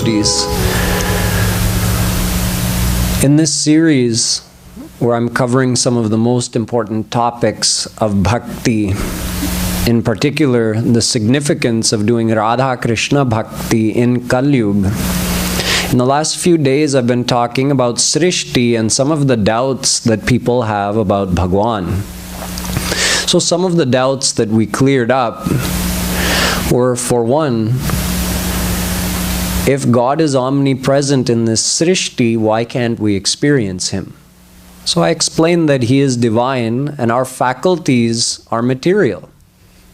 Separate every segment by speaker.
Speaker 1: Srishtis. In this series, where I'm covering some of the most important topics of bhakti, in particular the significance of doing Radha Krishna bhakti in Kali Yuga, in the last few days I've been talking about Srishti and some of the doubts that people have about Bhagwan. So some of the doubts that we cleared up were, for one, if God is omnipresent in this Srishti, why can't we experience Him? So I explained that He is divine and our faculties are material.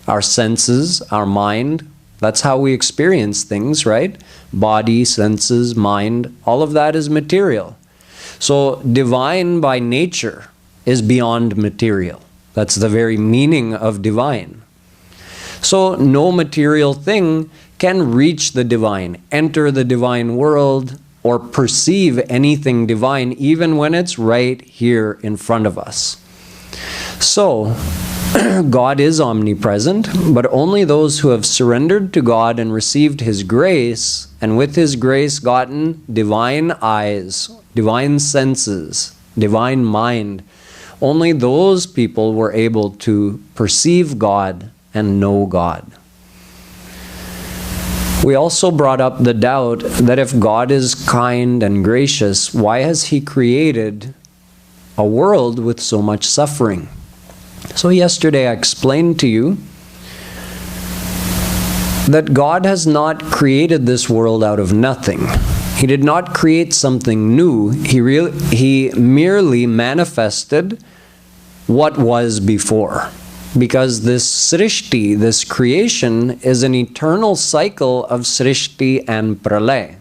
Speaker 1: Our senses, our mind, that's how we experience things, right? Body, senses, mind, all of that is material. So divine by nature is beyond material. That's the very meaning of divine. So no material thing can reach the divine, enter the divine world, or perceive anything divine, even when it's right here in front of us. So, God is omnipresent, but only those who have surrendered to God and received His grace, and with His grace gotten divine eyes, divine senses, divine mind, only those people were able to perceive God and know God. We also brought up the doubt that if God is kind and gracious, why has He created a world with so much suffering? So yesterday I explained to you that God has not created this world out of nothing. He did not create something new. He merely manifested what was before. Because this Srishti, this creation, is an eternal cycle of Srishti and Pralay.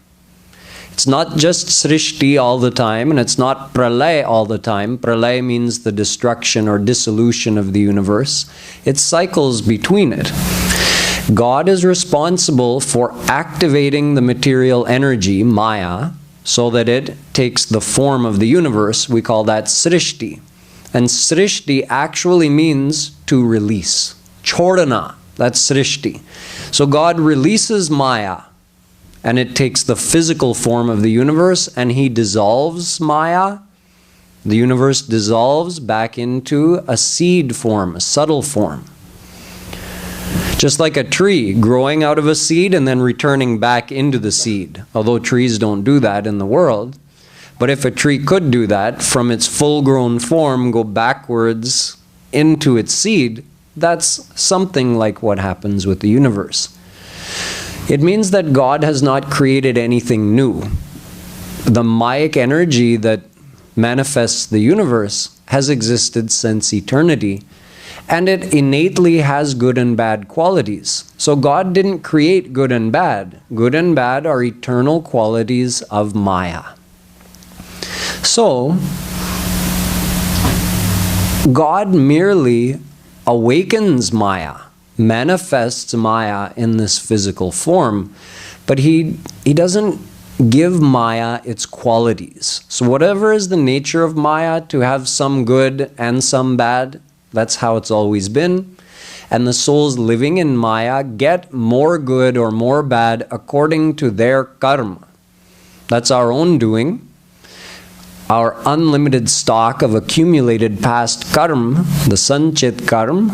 Speaker 1: It's not just Srishti all the time, and it's not Pralay all the time. Pralay means the destruction or dissolution of the universe. It cycles between it. God is responsible for activating the material energy, Maya, so that it takes the form of the universe. We call that Srishti. And Srishti actually means to release. Chodana, that's Srishti. So God releases Maya, and it takes the physical form of the universe, and He dissolves Maya. The universe dissolves back into a seed form, a subtle form. Just like a tree growing out of a seed and then returning back into the seed. Although trees don't do that in the world. But if a tree could do that, from its full-grown form, go backwards into its seed, that's something like what happens with the universe. It means that God has not created anything new. The Mayic energy that manifests the universe has existed since eternity, and it innately has good and bad qualities. So God didn't create good and bad. Good and bad are eternal qualities of Maya. So, God merely awakens Maya, manifests Maya in this physical form, but He doesn't give Maya its qualities. So whatever is the nature of Maya, to have some good and some bad, that's how it's always been. And the souls living in Maya get more good or more bad according to their karma. That's our own doing. Our unlimited stock of accumulated past karma, the sanchit karma,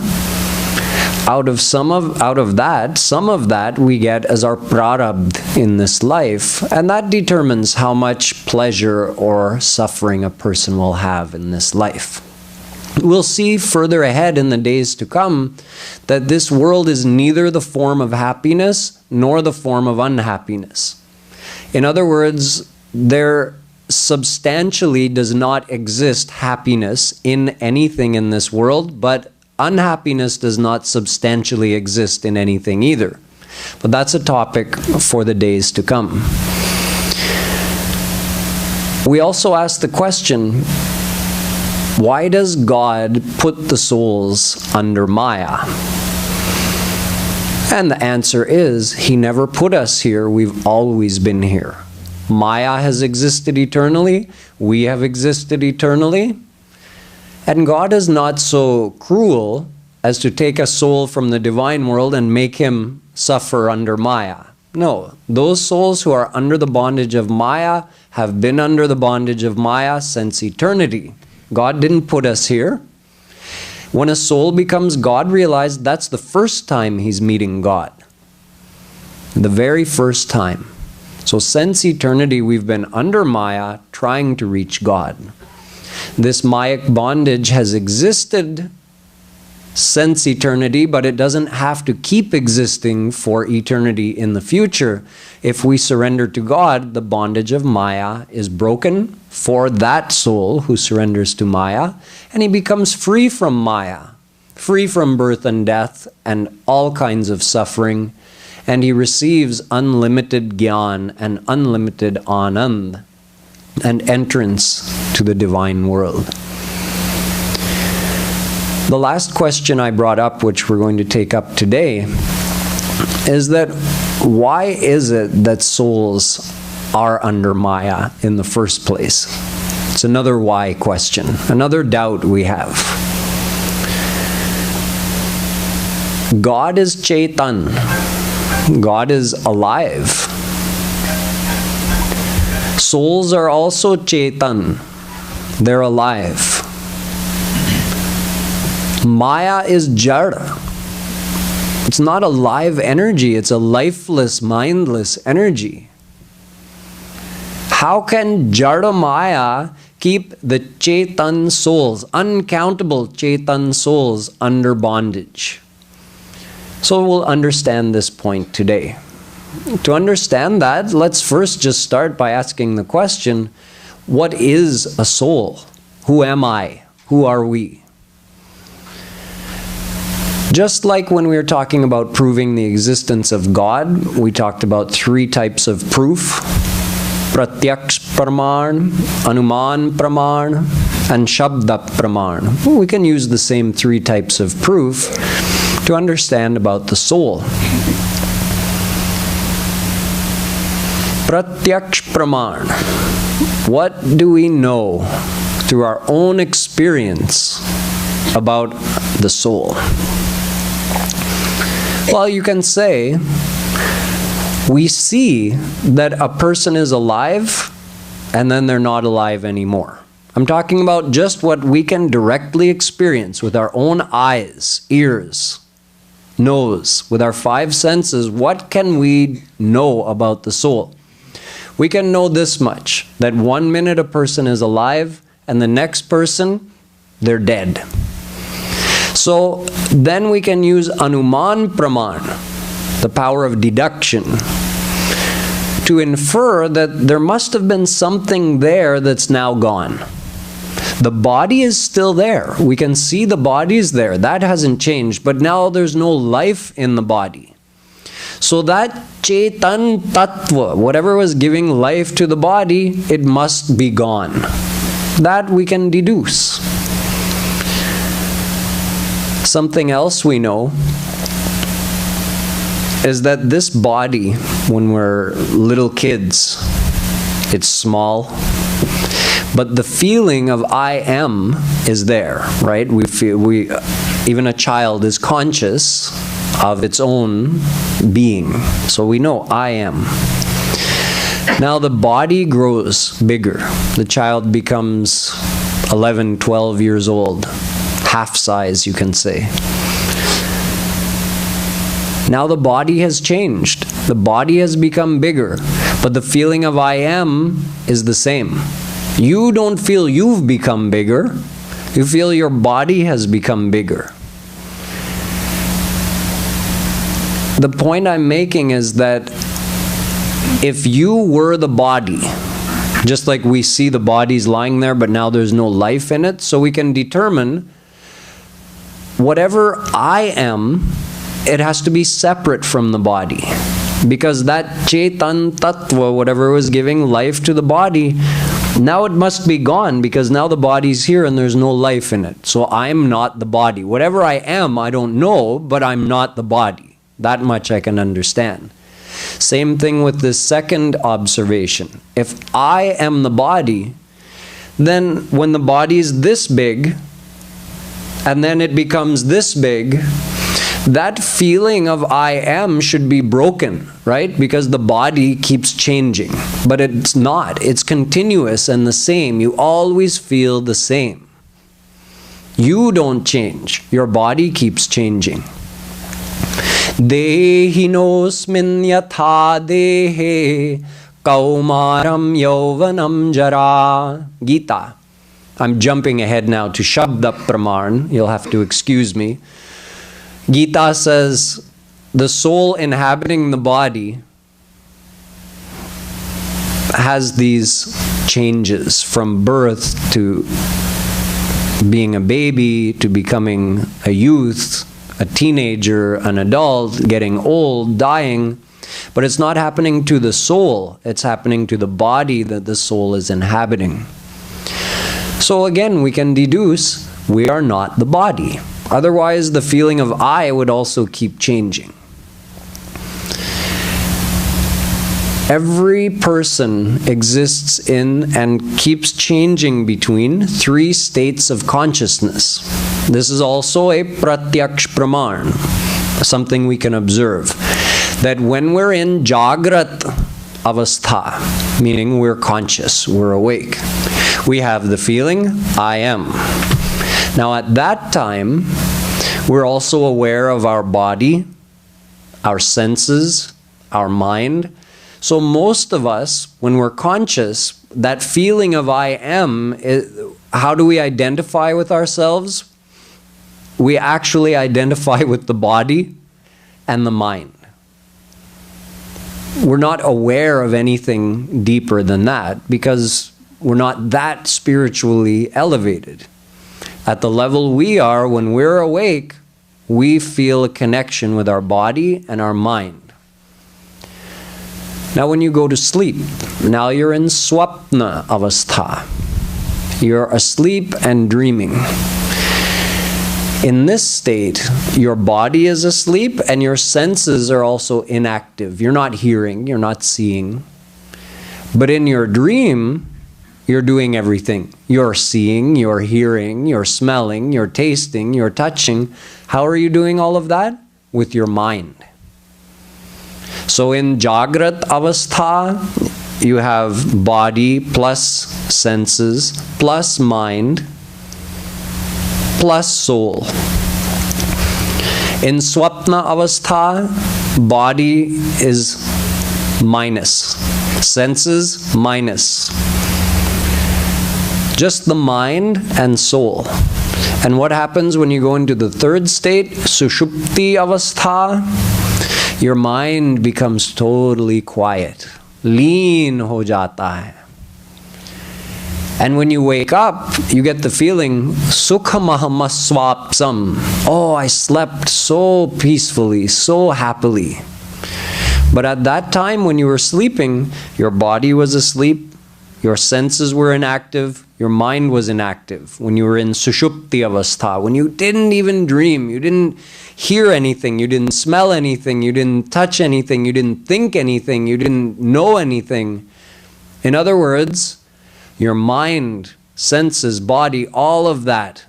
Speaker 1: out of that, some of that we get as our prarabdha in this life, and that determines how much pleasure or suffering a person will have in this life. We'll see further ahead in the days to come that this world is neither the form of happiness nor the form of unhappiness. In other words, there substantially does not exist happiness in anything in this world, but unhappiness does not substantially exist in anything either. But that's a topic for the days to come. We also ask the question, why does God put the souls under Maya? And the answer is, He never put us here, we've always been here. Maya has existed eternally, we have existed eternally, and God is not so cruel as to take a soul from the divine world and make him suffer under Maya. No, those souls who are under the bondage of Maya have been under the bondage of Maya since eternity. God didn't put us here. When a soul becomes God realized, that's the first time he's meeting God. The very first time. So since eternity, we've been under Maya, trying to reach God. This Mayic bondage has existed since eternity, but it doesn't have to keep existing for eternity in the future. If we surrender to God, the bondage of Maya is broken for that soul who surrenders to Maya, and he becomes free from Maya, free from birth and death and all kinds of suffering, and he receives unlimited Gyan and unlimited Anand and entrance to the divine world. The last question I brought up, which we're going to take up today, is that why is it that souls are under Maya in the first place? It's another why question, another doubt we have. God is Chaitan. God is alive. Souls are also Chaitan. They're alive. Maya is Jara. It's not a live energy. It's a lifeless, mindless energy. How can Jara Maya keep the Chaitan souls, uncountable Chaitan souls, under bondage? So we'll understand this point today. To understand that, let's first just start by asking the question, what is a soul? Who am I? Who are we? Just like when we were talking about proving the existence of God, we talked about 3 types of proof: Pratyaksh Praman, Anuman Praman, and Shabda Praman. We can use the same 3 types of proof to understand about the soul. Pratyaksh Praman. What do we know through our own experience about the soul? Well, you can say, we see that a person is alive and then they're not alive anymore. I'm talking about just what we can directly experience with our own eyes, ears, nose, with our 5 senses. What can we know about the soul? We can know this much, that 1 minute a person is alive and the next person, they're dead. So then we can use Anuman Praman, the power of deduction, to infer that there must have been something there that's now gone. The body is still there. We can see the body is there. That hasn't changed. But now there's no life in the body. So that Chaitan Tattva, whatever was giving life to the body, it must be gone. That we can deduce. Something else we know is that this body, when we're little kids, it's small, but the feeling of I am is there, right? Even a child is conscious of its own being. So we know I am. Now the body grows bigger. The child becomes 11, 12 years old. Half size, you can say. Now the body has changed. The body has become bigger, but the feeling of I am is the same. You don't feel you've become bigger. You feel your body has become bigger. The point I'm making is that if you were the body, just like we see the bodies lying there, but now there's no life in it, so we can determine whatever I am, it has to be separate from the body. Because that Chaitan Tattva, whatever was giving life to the body, now it must be gone, because now the body's here and there's no life in it. So I'm not the body. Whatever I am, I don't know, but I'm not the body. That much I can understand. Same thing with the second observation. If I am the body, then when the body is this big, and then it becomes this big, that feeling of I am should be broken, right? Because the body keeps changing. But it's not. It's continuous and the same. You always feel the same. You don't change. Your body keeps changing. Dehinosmin yatha dehe kaumaram yauvanam jara. Gita. I'm jumping ahead now to Shabda Praman. You'll have to excuse me. Gita says the soul inhabiting the body has these changes from birth to being a baby, to becoming a youth, a teenager, an adult, getting old, dying. But it's not happening to the soul. It's happening to the body that the soul is inhabiting. So again, we can deduce we are not the body. Otherwise, the feeling of I would also keep changing. Every person exists in and keeps changing between three states of consciousness. This is also a pratyaksh praman, something we can observe. That when we're in jagrat avastha, meaning we're conscious, we're awake, we have the feeling, I am. Now at that time, we're also aware of our body, our senses, our mind. So most of us, when we're conscious, that feeling of I am, how do we identify with ourselves? We actually identify with the body and the mind. We're not aware of anything deeper than that because we're not that spiritually elevated. At the level we are, when we're awake, we feel a connection with our body and our mind. Now when you go to sleep, now you're in swapna avastha. You're asleep and dreaming. In this state, your body is asleep and your senses are also inactive. You're not hearing, you're not seeing. But in your dream, you're doing everything. You're seeing, you're hearing, you're smelling, you're tasting, you're touching. How are you doing all of that? With your mind. So in Jagrat Avastha, you have body plus senses plus mind plus soul. In Swapna Avastha, body is minus, senses minus. Just the mind and soul. And what happens when you go into the third state, Sushupti Avastha? Your mind becomes totally quiet. Leen ho jata hai. And when you wake up, you get the feeling, Sukhamahama-swapsam. Oh, I slept so peacefully, so happily. But at that time when you were sleeping, your body was asleep, your senses were inactive, your mind was inactive. When you were in Sushupti Avastha, when you didn't even dream, you didn't hear anything, you didn't smell anything, you didn't touch anything, you didn't think anything, you didn't know anything. In other words, your mind, senses, body, all of that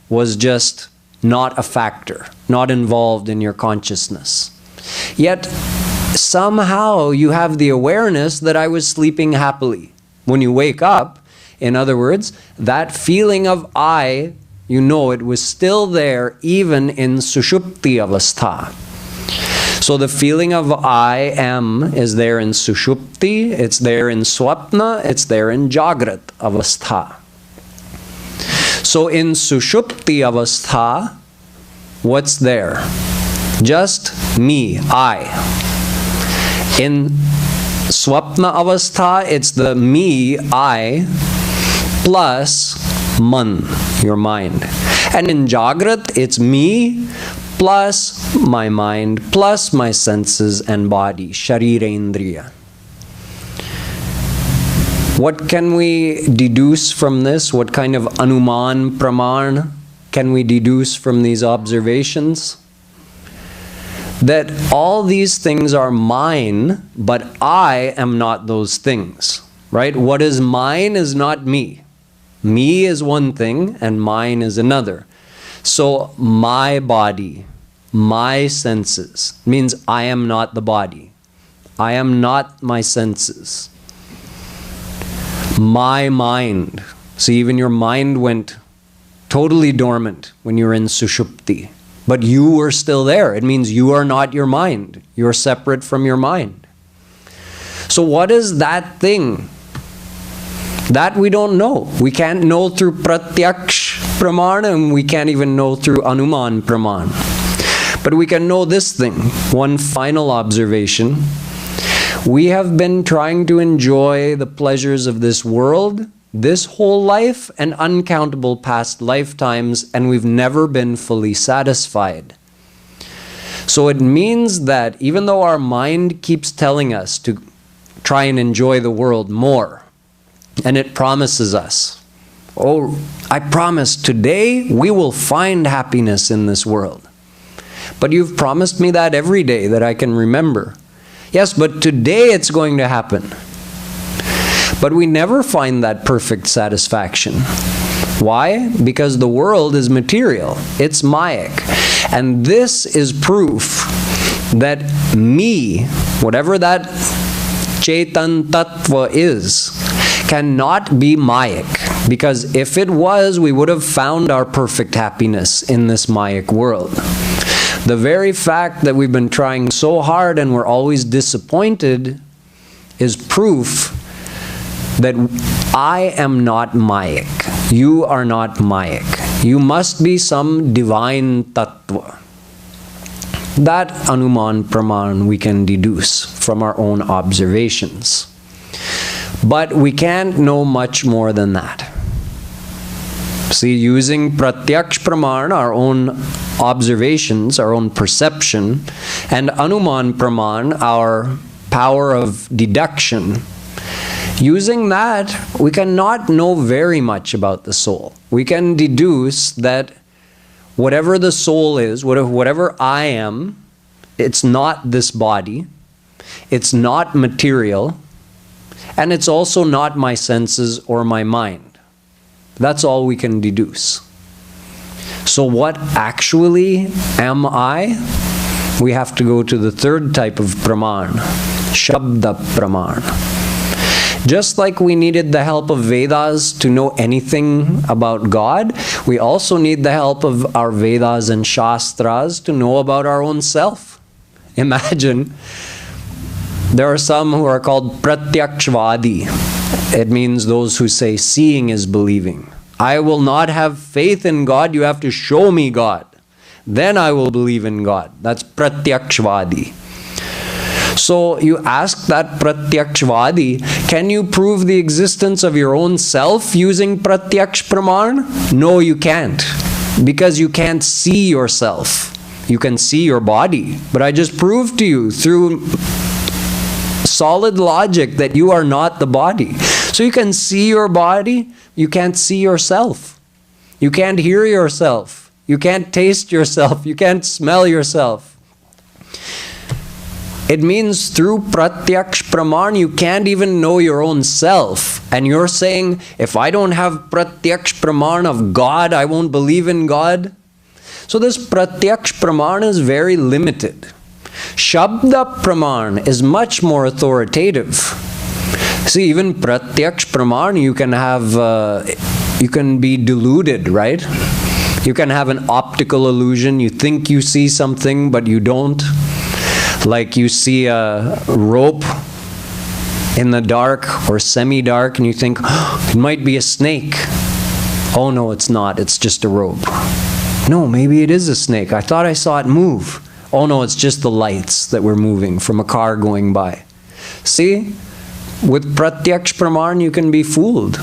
Speaker 1: was just not a factor, not involved in your consciousness. Yet, somehow you have the awareness that I was sleeping happily. When you wake up, in other words, that feeling of I, you know it was still there even in Sushupti Avastha. So the feeling of I am is there in Sushupti, it's there in Swapna, it's there in Jagrat Avastha. So in Sushupti Avastha, what's there? Just me, I. In Swapna Avastha, it's the me, I, plus man, your mind. And in Jagrat, it's me, plus my mind, plus my senses and body, Sharira Indriya. What can we deduce from this? What kind of anuman, praman can we deduce from these observations? That all these things are mine, but I am not those things, right? What is mine is not me. Me is one thing and mine is another. So my body, my senses. It means I am not the body. I am not my senses. My mind. See, even your mind went totally dormant when you were in Sushupti. But you were still there. It means you are not your mind. You are separate from your mind. So what is that thing? That we don't know. We can't know through Pratyaksh Pramana, and we can't even know through Anuman Praman. But we can know this thing. One final observation. We have been trying to enjoy the pleasures of this world, this whole life, and uncountable past lifetimes, and we've never been fully satisfied. So it means that even though our mind keeps telling us to try and enjoy the world more, and it promises us, oh, I promise today we will find happiness in this world. But you've promised me that every day that I can remember. Yes, but today it's going to happen. But we never find that perfect satisfaction. Why? Because the world is material. It's mayic. And this is proof that me, whatever that Chetan Tattva is, cannot be mayic. Because if it was, we would have found our perfect happiness in this mayic world. The very fact that we've been trying so hard and we're always disappointed is proof that I am not mayic. You are not mayic. You must be some divine tattva. That Anuman Praman we can deduce from our own observations. But we can't know much more than that. See, using Pratyaksh Praman, our own observations, our own perception, and Anuman Praman, our power of deduction, using that, we cannot know very much about the soul. We can deduce that whatever the soul is, whatever I am, it's not this body, it's not material, and it's also not my senses or my mind. That's all we can deduce. So what actually am I? We have to go to the third type of Praman, Shabda Praman. Just like we needed the help of Vedas to know anything about God, we also need the help of our Vedas and Shastras to know about our own self. Imagine, there are some who are called Pratyakshvadi. It means those who say seeing is believing. I will not have faith in God, you have to show me God. Then I will believe in God. That's Pratyakshvadi. So you ask that Pratyakshvadi, can you prove the existence of your own self using Pratyaksh Praman? No, you can't. Because you can't see yourself. You can see your body. But I just proved to you through solid logic that you are not the body. So you can see your body, you can't see yourself. You can't hear yourself. You can't taste yourself. You can't smell yourself. It means through Pratyaksh Praman, you can't even know your own self. And you're saying, if I don't have Pratyaksh Praman of God, I won't believe in God. So this Pratyaksh Praman is very limited. Shabda Praman is much more authoritative. See, even Pratyaksh Praman, you can have, you can be deluded, right? You can have an optical illusion. You think you see something, but you don't. Like you see a rope in the dark or semi-dark and you think, oh, it might be a snake. Oh no, it's not. It's just a rope. No, maybe it is a snake. I thought I saw it move. Oh no, it's just the lights that were moving from a car going by. See, with Pratyaksh Praman you can be fooled.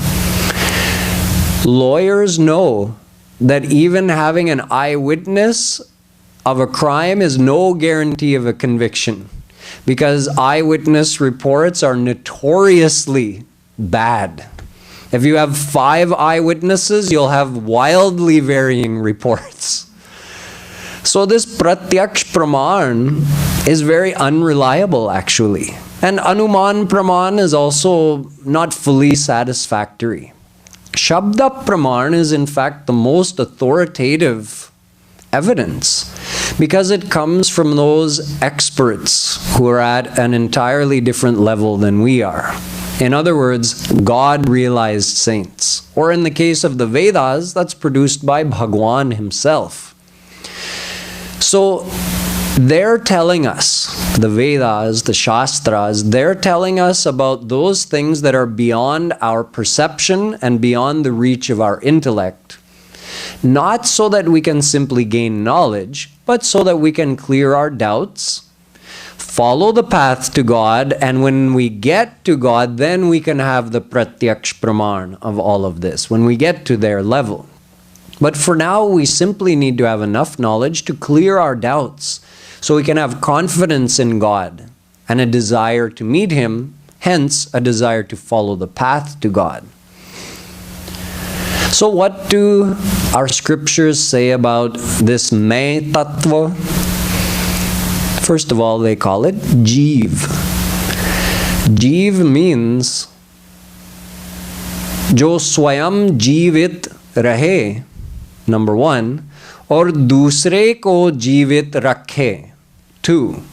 Speaker 1: Lawyers know that even having an eyewitness of a crime is no guarantee of a conviction, because eyewitness reports are notoriously bad. If you have 5 eyewitnesses, you'll have wildly varying reports. So this Pratyaksh Praman is very unreliable actually. And Anuman Praman is also not fully satisfactory. Shabda Praman is in fact the most authoritative evidence, Because it comes from those experts who are at an entirely different level than we are. In other words, God-realized saints. Or in the case of the Vedas, that's produced by Bhagwan himself. So they're telling us, the Vedas, the Shastras, they're telling us about those things that are beyond our perception and beyond the reach of our intellect. Not so that we can simply gain knowledge, but so that we can clear our doubts, follow the path to God, and when we get to God, then we can have the pratyaksh praman of all of this, when we get to their level. But for now, we simply need to have enough knowledge to clear our doubts, so we can have confidence in God and a desire to meet Him, hence a desire to follow the path to God. So what do our scriptures say about this May Tattva? First of all, they call it Jeev. Jeev means Jo Swayam Jeevit Rahe, number one, or Dusre Ko Jeevit Rakhe, two.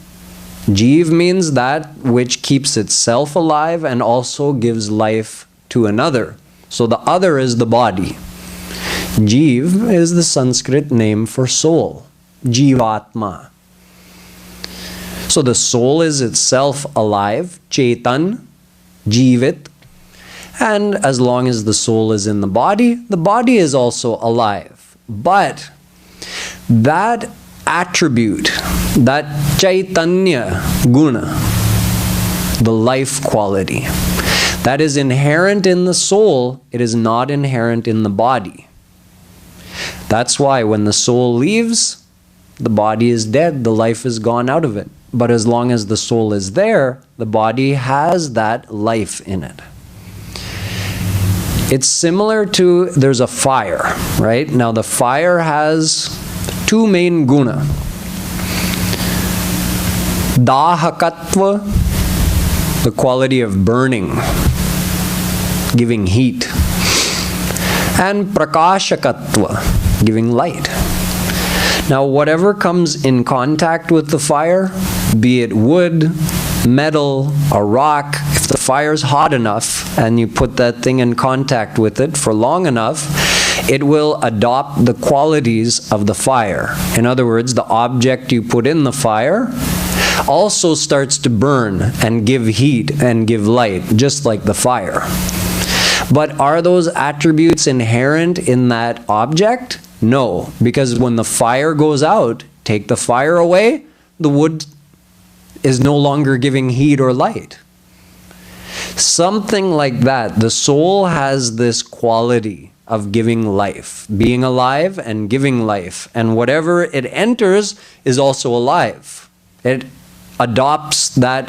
Speaker 1: Jeev means that which keeps itself alive and also gives life to another. So the other is the body. Jeev is the Sanskrit name for soul, Jivatma. So the soul is itself alive, Chetan, Jeevit. And as long as the soul is in the body is also alive. But that attribute, that Chaitanya Guna, the life quality, that is inherent in the soul, it is not inherent in the body. That's why when the soul leaves, the body is dead, the life is gone out of it. But as long as the soul is there, the body has that life in it. It's similar to, there's a fire, right? Now the fire has two main guna. Dahakatva, the quality of burning, giving heat, and prakashakatva, giving light. Now whatever comes in contact with the fire, be it wood, metal, a rock, if the fire's hot enough and you put that thing in contact with it for long enough, it will adopt the qualities of the fire. In other words, the object you put in the fire also starts to burn and give heat and give light, just like the fire. But are those attributes inherent in that object? No, because when the fire goes out, take the fire away, the wood is no longer giving heat or light. Something like that. The soul has this quality of giving life, being alive and giving life. And whatever it enters is also alive. It adopts that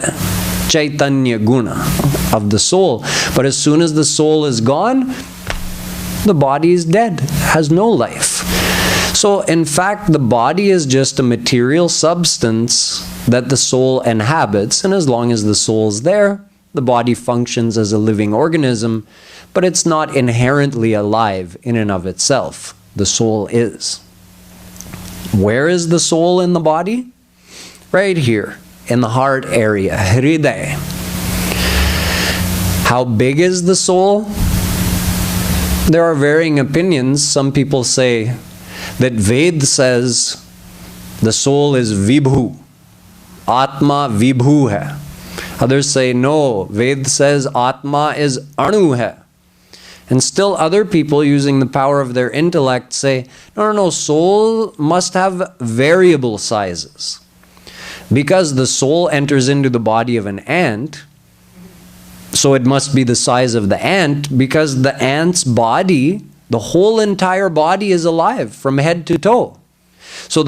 Speaker 1: Chaitanya Guna of the soul. But as soon as the soul is gone, the body is dead, has no life. So in fact, the body is just a material substance that the soul inhabits, and as long as the soul is there, the body functions as a living organism, but it's not inherently alive in and of itself. The soul is. Where is the soul in the body? Right here, in the heart area, Hriday. How big is the soul? There are varying opinions. Some people say that Ved says the soul is Vibhu. Atma Vibhu hai. Others say no, Ved says Atma is Anu hai. And still other people, using the power of their intellect, say, no, soul must have variable sizes. Because the soul enters into the body of an ant, so it must be the size of the ant, because the ant's body, the whole entire body is alive from head to toe. So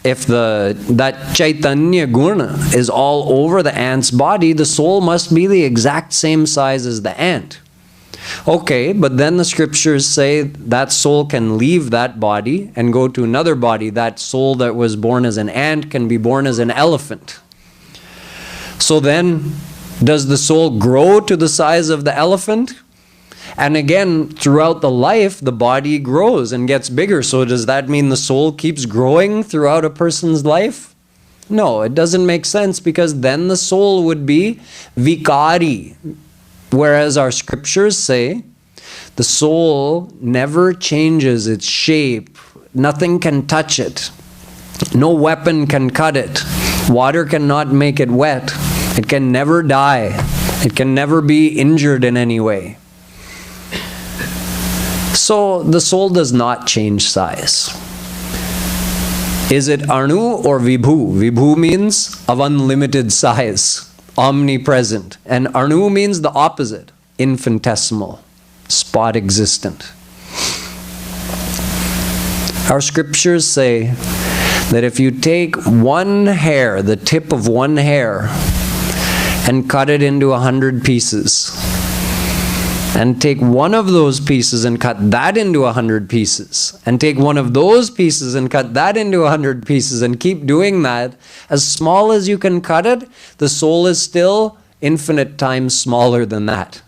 Speaker 1: if that Chaitanya Guna is all over the ant's body, the soul must be the exact same size as the ant. Okay, but then the scriptures say that soul can leave that body and go to another body. That soul that was born as an ant can be born as an elephant. So then, does the soul grow to the size of the elephant? And again, throughout the life, the body grows and gets bigger. So does that mean the soul keeps growing throughout a person's life? No, it doesn't make sense, because then the soul would be vikari. Whereas our scriptures say the soul never changes its shape. Nothing can touch it. No weapon can cut it. Water cannot make it wet. It can never die. It can never be injured in any way. So the soul does not change size. Is it Anu or Vibhu? Vibhu means of unlimited size, omnipresent. And Anu means the opposite, infinitesimal, spot existent. Our scriptures say that if you take one hair, the tip of one hair, and cut it into 100 pieces, and take one of those pieces and cut that into 100 pieces, and take one of those pieces and cut that into 100 pieces, and keep doing that, as small as you can cut it, the soul is still infinite times smaller than that.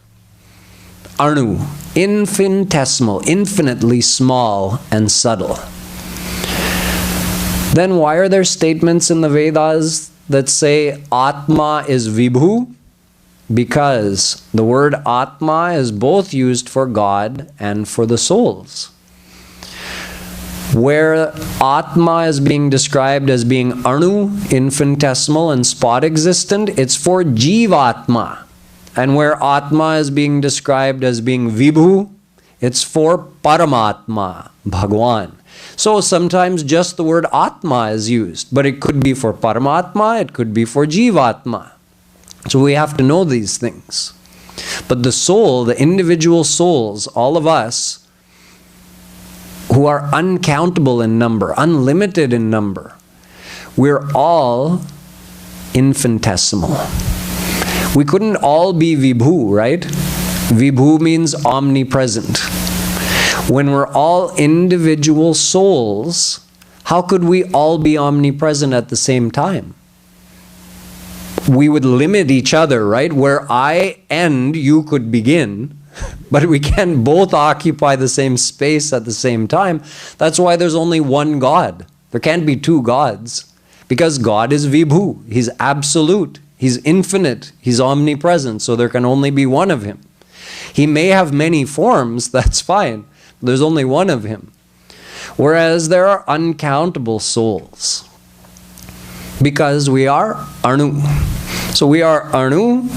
Speaker 1: Anu, infinitesimal, infinitely small and subtle. Then why are there statements in the Vedas that say Atma is Vibhu? Because the word Atma is both used for God and for the souls. Where Atma is being described as being Anu, infinitesimal and spot existent, it's for Jivatma. And where Atma is being described as being Vibhu, it's for Paramatma, Bhagwan. So sometimes just the word Atma is used, but it could be for Paramatma, it could be for Jivatma. So we have to know these things. But the soul, the individual souls, all of us, who are uncountable in number, unlimited in number, we're all infinitesimal. We couldn't all be Vibhu, right? Vibhu means omnipresent. When we're all individual souls, how could we all be omnipresent at the same time? We would limit each other, right? Where I end, you could begin, but we can't both occupy the same space at the same time. That's why there's only one God. There can't be two gods, because God is Vibhu. He's absolute. He's infinite. He's omnipresent. So there can only be one of him. He may have many forms, that's fine. There's only one of him. Whereas there are uncountable souls, because we are Anu. So we are Anu.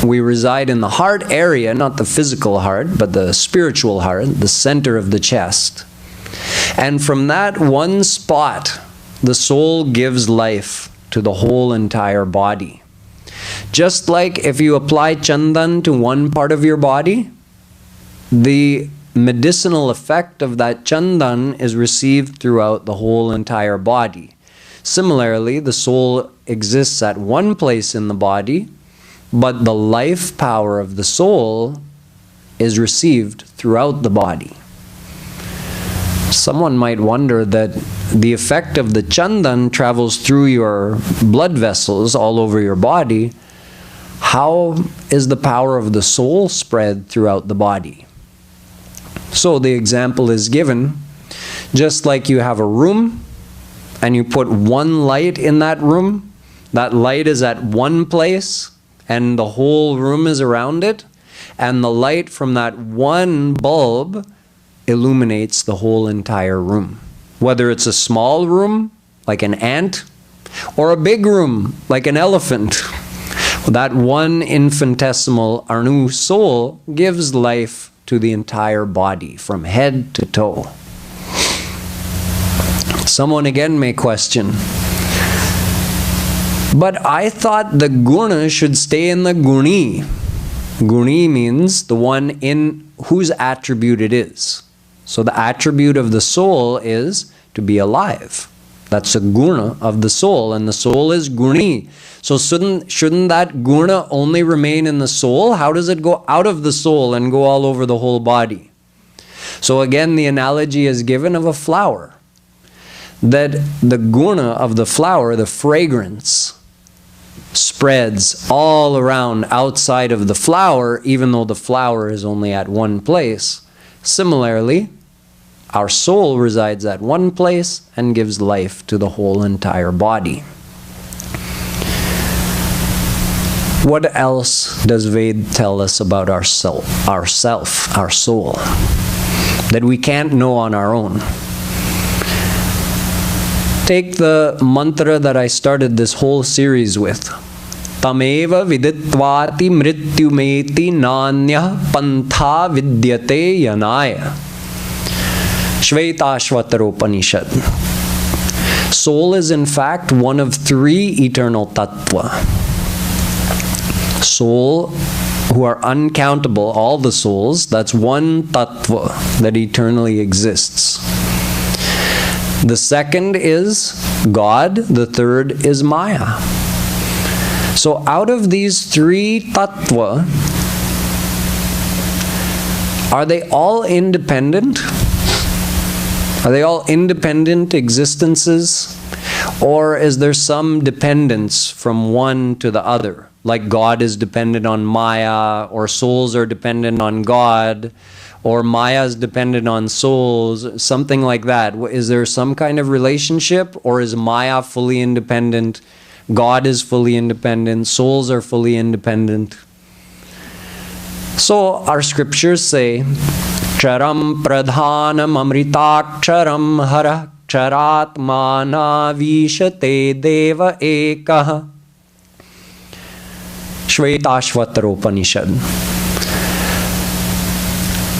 Speaker 1: We reside in the heart area, not the physical heart, but the spiritual heart, the center of the chest. And from that one spot, the soul gives life to the whole entire body. Just like if you apply chandan to one part of your body, the medicinal effect of that chandan is received throughout the whole entire body. Similarly, the soul exists at one place in the body, but the life power of the soul is received throughout the body. Someone might wonder that the effect of the chandan travels through your blood vessels all over your body. How is the power of the soul spread throughout the body? So the example is given, just like you have a room and you put one light in that room, that light is at one place and the whole room is around it, and the light from that one bulb illuminates the whole entire room. Whether it's a small room, like an ant, or a big room, like an elephant, that one infinitesimal Anu soul gives life to the entire body, from head to toe. Someone again may question, but I thought the guna should stay in the guni. Guni means the one in whose attribute it is. So the attribute of the soul is to be alive. That's a guna of the soul, and the soul is guni. So shouldn't that guna only remain in the soul? How does it go out of the soul and go all over the whole body? So again, the analogy is given of a flower. That the guna of the flower, the fragrance, spreads all around outside of the flower, even though the flower is only at one place. Similarly, our soul resides at one place and gives life to the whole entire body. What else does Ved tell us about our soul, our soul, that we can't know on our own? Take the mantra that I started this whole series with. Tameva viditvati mrityumeti nanya pantha vidyate yanaya. Shvetashvatara Upanishad. Soul is in fact one of three eternal tattva. Soul, who are uncountable, all the souls, that's one tattva that eternally exists. The second is God, the third is Maya. So out of these three tattva, are they all independent? Are they all independent existences? Or is there some dependence from one to the other? Like God is dependent on Maya, or souls are dependent on God, or Maya is dependent on souls, something like that. Is there some kind of relationship, or is Maya fully independent, God is fully independent, souls are fully independent? So our scriptures say, Charam pradhanam amritaksharam hara charatmana vishate deva ekah. Shvetashvatara Upanishad.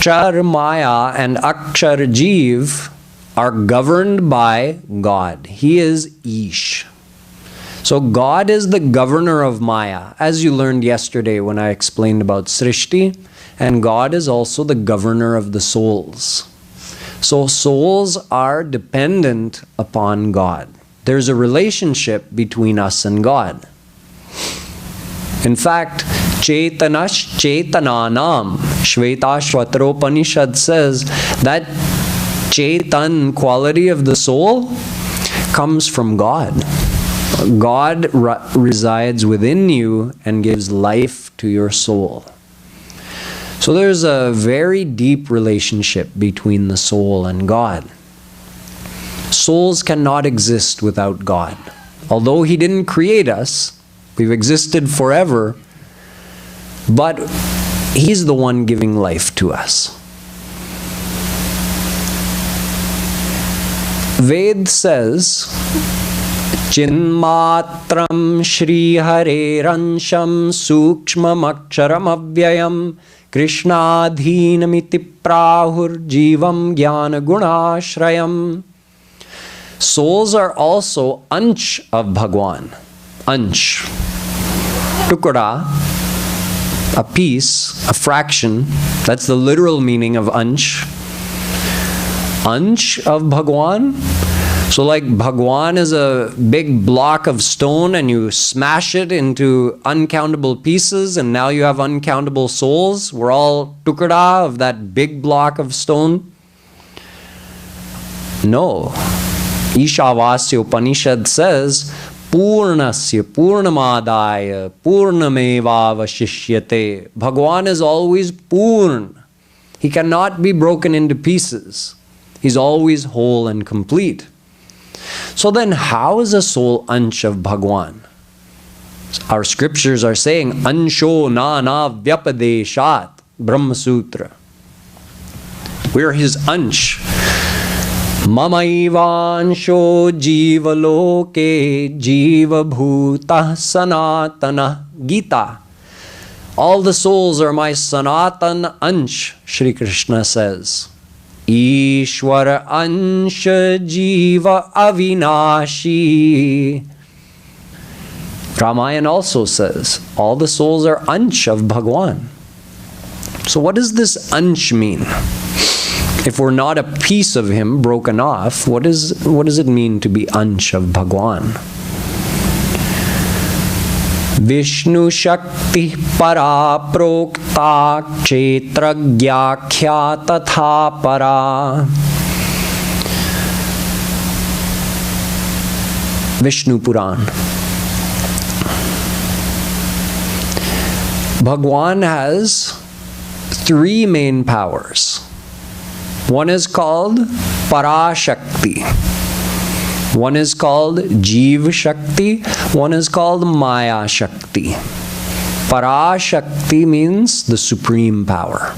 Speaker 1: Char, Maya and Akshar Jeev are governed by God. He is Ish. So God is the governor of Maya, as you learned yesterday when I explained about Srishti, and God is also the governor of the souls. So souls are dependent upon God. There's a relationship between us and God. In fact, Chaitanash Chaitananam, Shvetashvatara Upanishad says that Chaitan quality of the soul comes from God. God resides within you and gives life to your soul. So there's a very deep relationship between the soul and God. Souls cannot exist without God. Although He didn't create us, we've existed forever, but He's the one giving life to us. Ved says, Chinmatram Shri Hareransham Sukshmam Aksharam Avyayam Krishnadhinamiti Prahur Jivam Jnana Gunashrayam. Souls are also Ansh of Bhagwan. Ansh. Tukura, a piece, a fraction. That's the literal meaning of Ansh. Ansh of Bhagwan. So like Bhagwan is a big block of stone and you smash it into uncountable pieces and now you have uncountable souls. We're all tukura of that big block of stone. No. Ishavasya Upanishad says, Purnasya Purnamadaya Purnameva Vashishyate. Bhagwan is always Purn. He cannot be broken into pieces. He's always whole and complete. So then how is a soul Ansh of Bhagwan? Our scriptures are saying, Ansho Nana Vyapadeshat, Brahma Sutra. We are His Ansh. Mamaivansho Jiva Loke Jiva Bhuta Sanatana Gita. All the souls are my Sanatan Ansh, Shri Krishna says. Ishwara Ansha Jiva Avinashi. Ramayana also says, all the souls are Ansh of Bhagwan. So what does this Ansh mean? If we're not a piece of Him broken off, what does it mean to be Ansh of Bhagwan? Vishnu Shakti Para Prokta Kshetra Gyakhya Tatha Para. Vishnu Puran. Bhagwan has three main powers. One is called Parashakti. One is called Jeev Shakti. One is called Maya Shakti. Parashakti means the supreme power.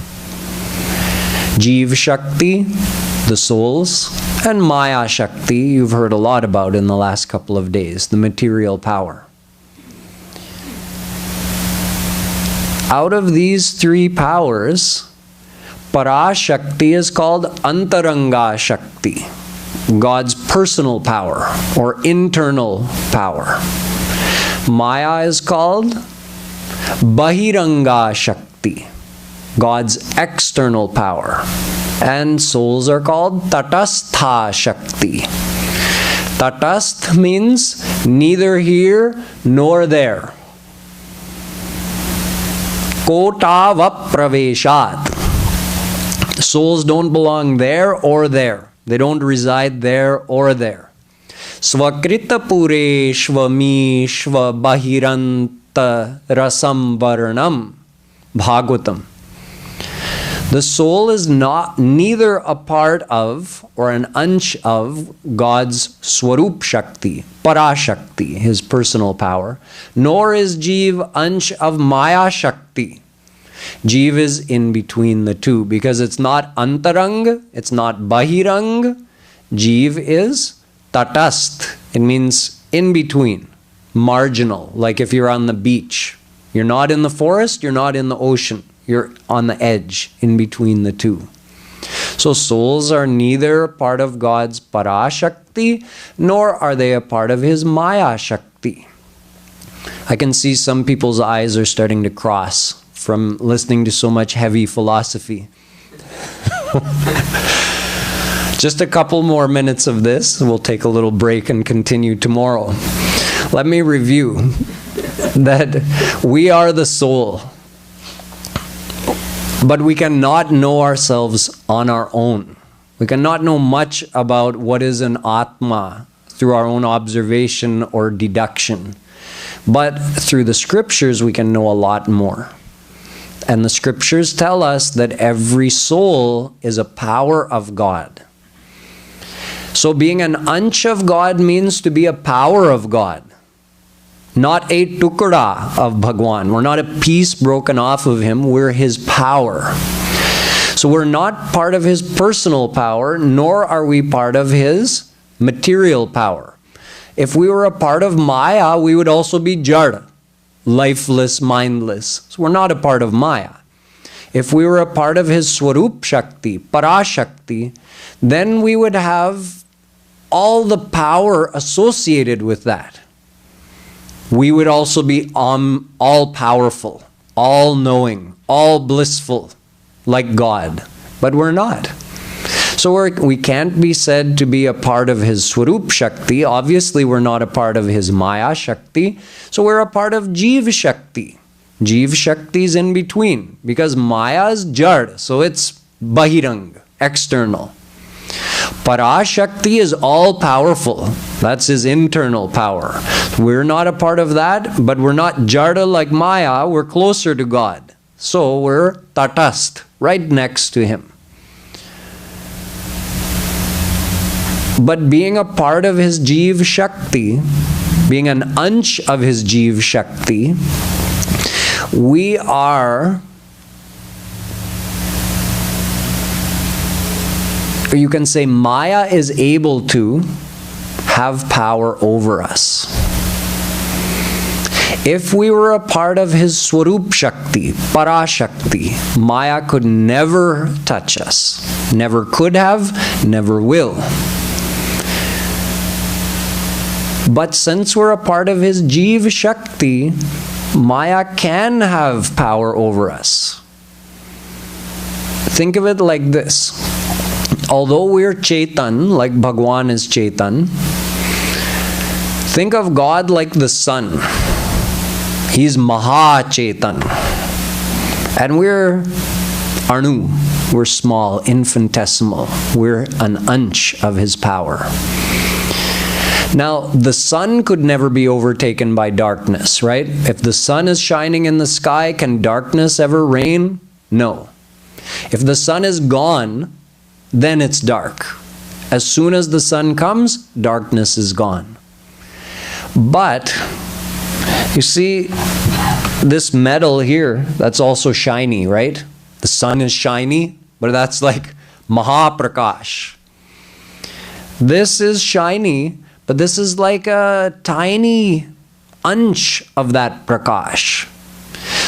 Speaker 1: Jeev Shakti, the souls, and Maya Shakti, you've heard a lot about in the last couple of days, the material power. Out of these three powers, Parashakti is called Antaranga Shakti, God's personal power or internal power. Maya is called Bahiranga Shakti, God's external power. And souls are called Tatastha Shakti. Tatastha means neither here nor there. Kotava praveshat. Souls don't belong there or there. They don't reside there or there. Svakrita pure shvami shva bahiranta rasam varnam. Bhagavatam. The soul is neither a part of or an ansh of God's Swarup Shakti, Parashakti, his personal power, nor is Jeev ansh of Maya Shakti. Jeev is in between the two because it's not Antarang, it's not Bahirang. Jeev is Tatast. It means in between, marginal, like if you're on the beach. You're not in the forest, you're not in the ocean. You're on the edge, in between the two. So souls are neither part of God's Parashakti, nor are they a part of his Maya Shakti. I can see some people's eyes are starting to cross from listening to so much heavy philosophy. Just a couple more minutes of this. We'll take a little break and continue tomorrow. Let me review that we are the soul. But we cannot know ourselves on our own. We cannot know much about what is an Atma through our own observation or deduction. But through the scriptures, we can know a lot more. And the scriptures tell us that every soul is a power of God. So being an ansh of God means to be a power of God. Not a tukda of Bhagwan. We're not a piece broken off of him. We're his power. So we're not part of his personal power, nor are we part of his material power. If we were a part of Maya, we would also be Jada, lifeless, mindless. So we're not a part of Maya. If we were a part of his Swarup Shakti, Parashakti, then we would have all the power associated with that. We would also be all-powerful, all-knowing, all-blissful, like God. But we're not. So we can't be said to be a part of his Swarup Shakti. Obviously, we're not a part of his Maya Shakti. So we're a part of Jeev Shakti. Jeev Shakti is in between. Because Maya is Jad, so it's Bahirang, external. Parashakti is all-powerful. That's his internal power. We're not a part of that, but we're not Jada like Maya. We're closer to God. So we're Tatast, right next to him. But being a part of his Jeev Shakti, being an ansh of his Jeev Shakti, we are, or you can say Maya is able to have power over us. If we were a part of his Swarup Shakti, Parashakti, Maya could never touch us. Never could have, never will. But since we're a part of his Jeev Shakti, Maya can have power over us. Think of it like this. Although we're Chetan, like Bhagwan is Chetan, think of God like the sun. He's Maha Chetan. And we're Anu. We're small, infinitesimal. We're an ansh of his power. Now, the sun could never be overtaken by darkness, right? If the sun is shining in the sky, can darkness ever reign? No. If the sun is gone, then it's dark. As soon as the sun comes, darkness is gone. But, you see, this metal here, that's also shiny, right? The sun is shiny, but that's like Mahaprakash. This is shiny, but this is like a tiny ansh of that prakash.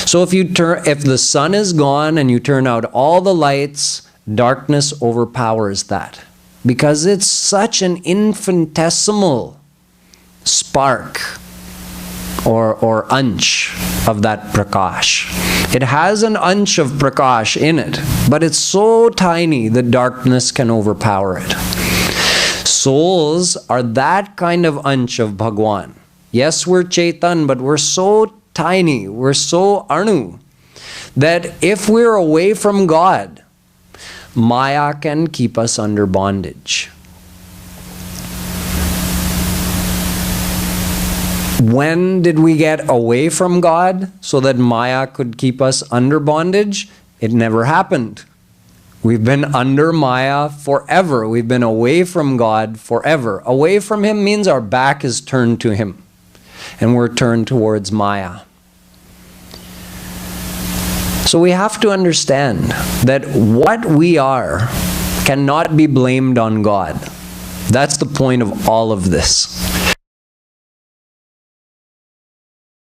Speaker 1: So if the sun is gone and you turn out all the lights, darkness overpowers that, because it's such an infinitesimal spark or ansh of that prakash. It has an ansh of prakash in it, but it's so tiny that darkness can overpower it. Souls are that kind of ansh of Bhagwan. Yes, we're Chaitan, but we're so tiny, we're so Anu, that if we're away from God, Maya can keep us under bondage. When did we get away from God so that Maya could keep us under bondage? It never happened. We've been under Maya forever. We've been away from God forever. Away from Him means our back is turned to Him, and we're turned towards Maya. So we have to understand that what we are cannot be blamed on God. That's the point of all of this.